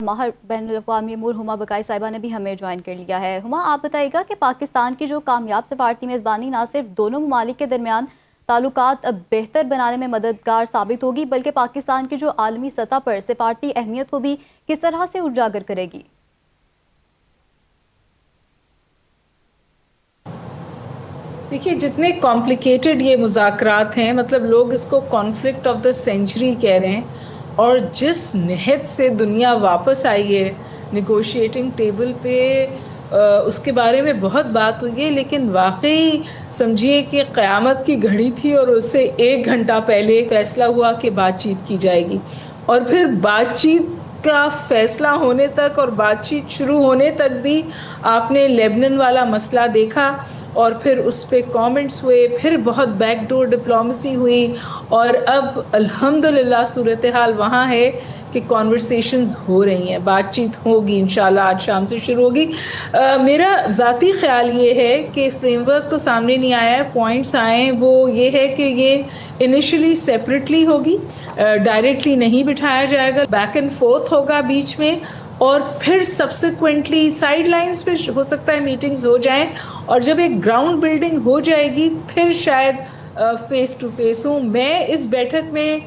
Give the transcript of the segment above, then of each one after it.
ماہر بین الاقوامی امور ہما بقائی صاحبہ نے بھی ہمیں جوائن کر لیا ہے۔ ہما، آپ بتائیے گا کہ پاکستان کی جو کامیاب سفارتی میزبانی نہ صرف دونوں ممالک کے درمیان تعلقات بہتر بنانے میں مددگار ثابت ہوگی بلکہ پاکستان کی جو عالمی سطح پر سفارتی اہمیت کو بھی کس طرح سے اجاگر کرے گی؟ دیکھیے، جتنے کمپلیکیٹڈ یہ مذاکرات ہیں، مطلب لوگ اس کو کانفلکٹ آف دا سینچری کہہ رہے ہیں، اور جس نہت سے دنیا واپس آئی ہے نیگوشیٹنگ ٹیبل پہ، اس کے بارے میں بہت بات ہوئی ہے، لیکن واقعی سمجھیے کہ قیامت کی گھڑی تھی اور اس سے 1 گھنٹہ پہلے فیصلہ ہوا کہ بات چیت کی جائے گی، اور پھر بات چیت کا فیصلہ ہونے تک اور بات چیت شروع ہونے تک بھی آپ نے لیبنن والا مسئلہ دیکھا، اور پھر اس پہ کامنٹس ہوئے، پھر بہت بیک ڈور ڈپلومیسی ہوئی، اور اب الحمدللہ صورتحال وہاں ہے کہ کانورسیشنز ہو رہی ہیں، بات چیت ہوگی انشاءاللہ، آج شام سے شروع ہوگی۔ میرا ذاتی خیال یہ ہے کہ فریم ورک تو سامنے نہیں آیا ہے، پوائنٹس آئے ہیں، وہ یہ ہے کہ یہ انیشلی سیپریٹلی ہوگی، ڈائریکٹلی نہیں بٹھایا جائے گا، بیک اینڈ فورتھ ہوگا بیچ میں، اور پھر سبسیکوینٹلی سائیڈ لائنز پہ ہو سکتا ہے میٹنگز ہو جائیں، اور جب ایک گراؤنڈ بلڈنگ ہو جائے گی پھر شاید فیس ٹو فیس ہوں۔ میں اس بیٹھک میں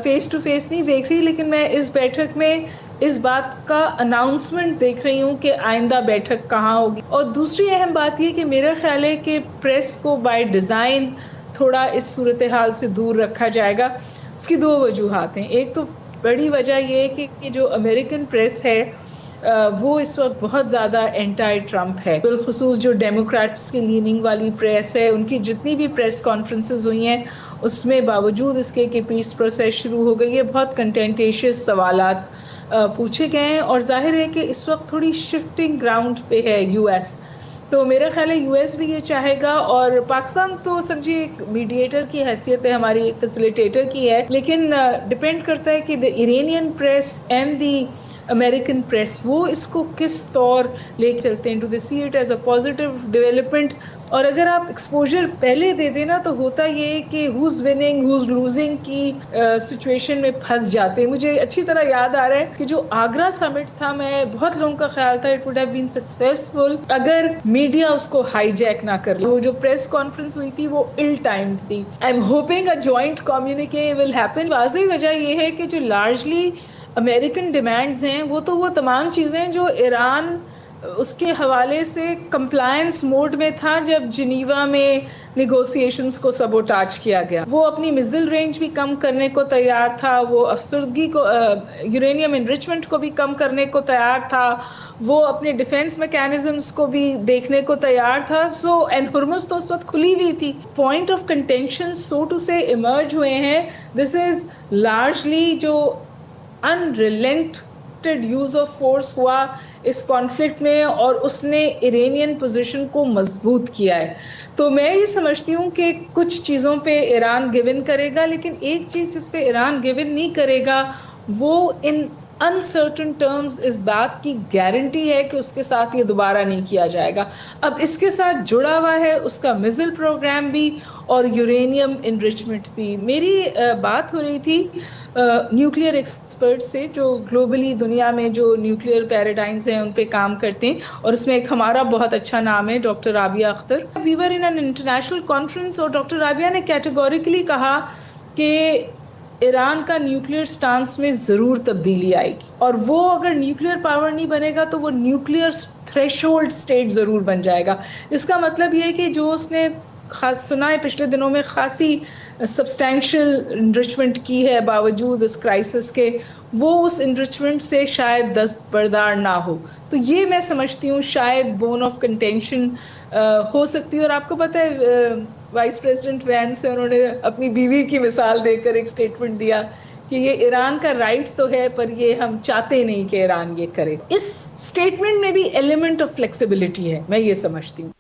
فیس ٹو فیس نہیں دیکھ رہی، لیکن میں اس بیٹھک میں اس بات کا اناؤنسمنٹ دیکھ رہی ہوں کہ آئندہ بیٹھک کہاں ہوگی۔ اور دوسری اہم بات یہ کہ میرا خیال ہے کہ پریس کو بائی ڈیزائن تھوڑا اس صورتحال سے دور رکھا جائے گا۔ اس کی 2 وجوہات ہیں۔ ایک تو بڑی وجہ یہ ہے کہ جو امریکن پریس ہے وہ اس وقت بہت زیادہ اینٹائی ٹرمپ ہے، بالخصوص جو ڈیموکریٹس کی لیننگ والی پریس ہے، ان کی جتنی بھی پریس کانفرنسز ہوئی ہیں اس میں باوجود اس کے کہ پیس پروسیس شروع ہو گئی ہے، بہت کنٹینٹیشیس سوالات پوچھے گئے ہیں، اور ظاہر ہے کہ اس وقت تھوڑی شفٹنگ گراؤنڈ پہ ہے یو ایس، تو میرا خیال ہے یو ایس بھی یہ چاہے گا، اور پاکستان تو سمجھیے ایک میڈیٹر کی حیثیت ہے ہماری، ایک فیسیلیٹیٹر کی ہے، لیکن ڈپینڈ کرتا ہے کہ the Iranian press and the American press وہ اس کو کس طور لے کے چلتے ہیں، do they see it as a positive development. اور اگر آپ ایکسپوجر پہلے دے دینا تو ہوتا یہ کہ ہوز وننگ ہوز لوزنگ کی سچویشن میں پھنس جاتے ہیں۔ مجھے اچھی طرح یاد آ رہا ہے کہ جو آگرہ سمٹ تھا، میں بہت لوگوں کا خیال تھا it would have been successful اگر میڈیا اس کو ہائی جیک نہ کر لے۔ وہ جو پریس کانفرنس ہوئی تھی وہ ال ٹائمڈ تھی۔ I'm hoping a joint communique will happen. واضح وجہ یہ ہے کہ جو لارجلی امریکن ڈیمانڈز ہیں وہ تو وہ تمام چیزیں جو ایران اس کے حوالے سے کمپلائنس موڈ میں تھا جب جنیوا میں نیگوسیشنز کو سبوٹاج کیا گیا، وہ اپنی میزل رینج بھی کم کرنے کو تیار تھا، وہ افسردگی کو یورینیم انریچمنٹ کو بھی کم کرنے کو تیار تھا، وہ اپنے ڈیفینس میکینزمز کو بھی دیکھنے کو تیار تھا، سو اینڈ ہرمز تو اس وقت کھلی ہوئی تھی۔ Point of contention so two سے ایمرج ہوئے ہیں۔ دس از لارجلی جو unrelented use of force ہوا اس کانفلکٹ میں، اور اس نے ایرانین پوزیشن کو مضبوط کیا ہے۔ تو میں یہ سمجھتی ہوں کہ کچھ چیزوں پہ ایران گیون کرے گا، لیکن ایک چیز جس پہ ایران گیون نہیں کرے گا وہ ان انسرٹن ٹرمز اس بات کی گارنٹی ہے کہ اس کے ساتھ یہ دوبارہ نہیں کیا جائے گا۔ اب اس کے ساتھ جڑا ہوا ہے اس کا میزل پروگرام بھی اور یورینیم انریچمنٹ بھی۔ میری بات ہو رہی تھی نیوکلیئر ایکسپرٹ سے جو گلوبلی دنیا میں جو نیوکلیئر پیراڈائمز ہیں ان پہ کام کرتے ہیں، اور اس میں ایک ہمارا بہت اچھا نام ہے doctor Rabia Akhtar. We were in an international conference, اور ڈاکٹر رابعہ نے کیٹیگوریکلی کہا کہ ایران کا نیوکلیئر سٹانس میں ضرور تبدیلی آئے گی، اور وہ اگر نیوکلیئر پاور نہیں بنے گا تو وہ نیوکلیئر تھریش ہولڈ اسٹیٹ ضرور بن جائے گا۔ اس کا مطلب یہ ہے کہ جو اس نے خاص سنا ہے پچھلے دنوں میں خاصی سبسٹینشیل انریچمنٹ کی ہے باوجود اس کرائسس کے، وہ اس انریچمنٹ سے شاید دستبردار نہ ہو، تو یہ میں سمجھتی ہوں شاید بون آف کنٹینشن ہو سکتی ہے۔ اور آپ کو پتہ ہے وائس پریزیڈنٹ وینس سے انہوں نے اپنی بیوی کی مثال دے کر ایک سٹیٹمنٹ دیا کہ یہ ایران کا رائٹ تو ہے پر یہ ہم چاہتے نہیں کہ ایران یہ کرے۔ اس سٹیٹمنٹ میں بھی ایلیمنٹ آف فلیکسیبلٹی ہے، میں یہ سمجھتی ہوں۔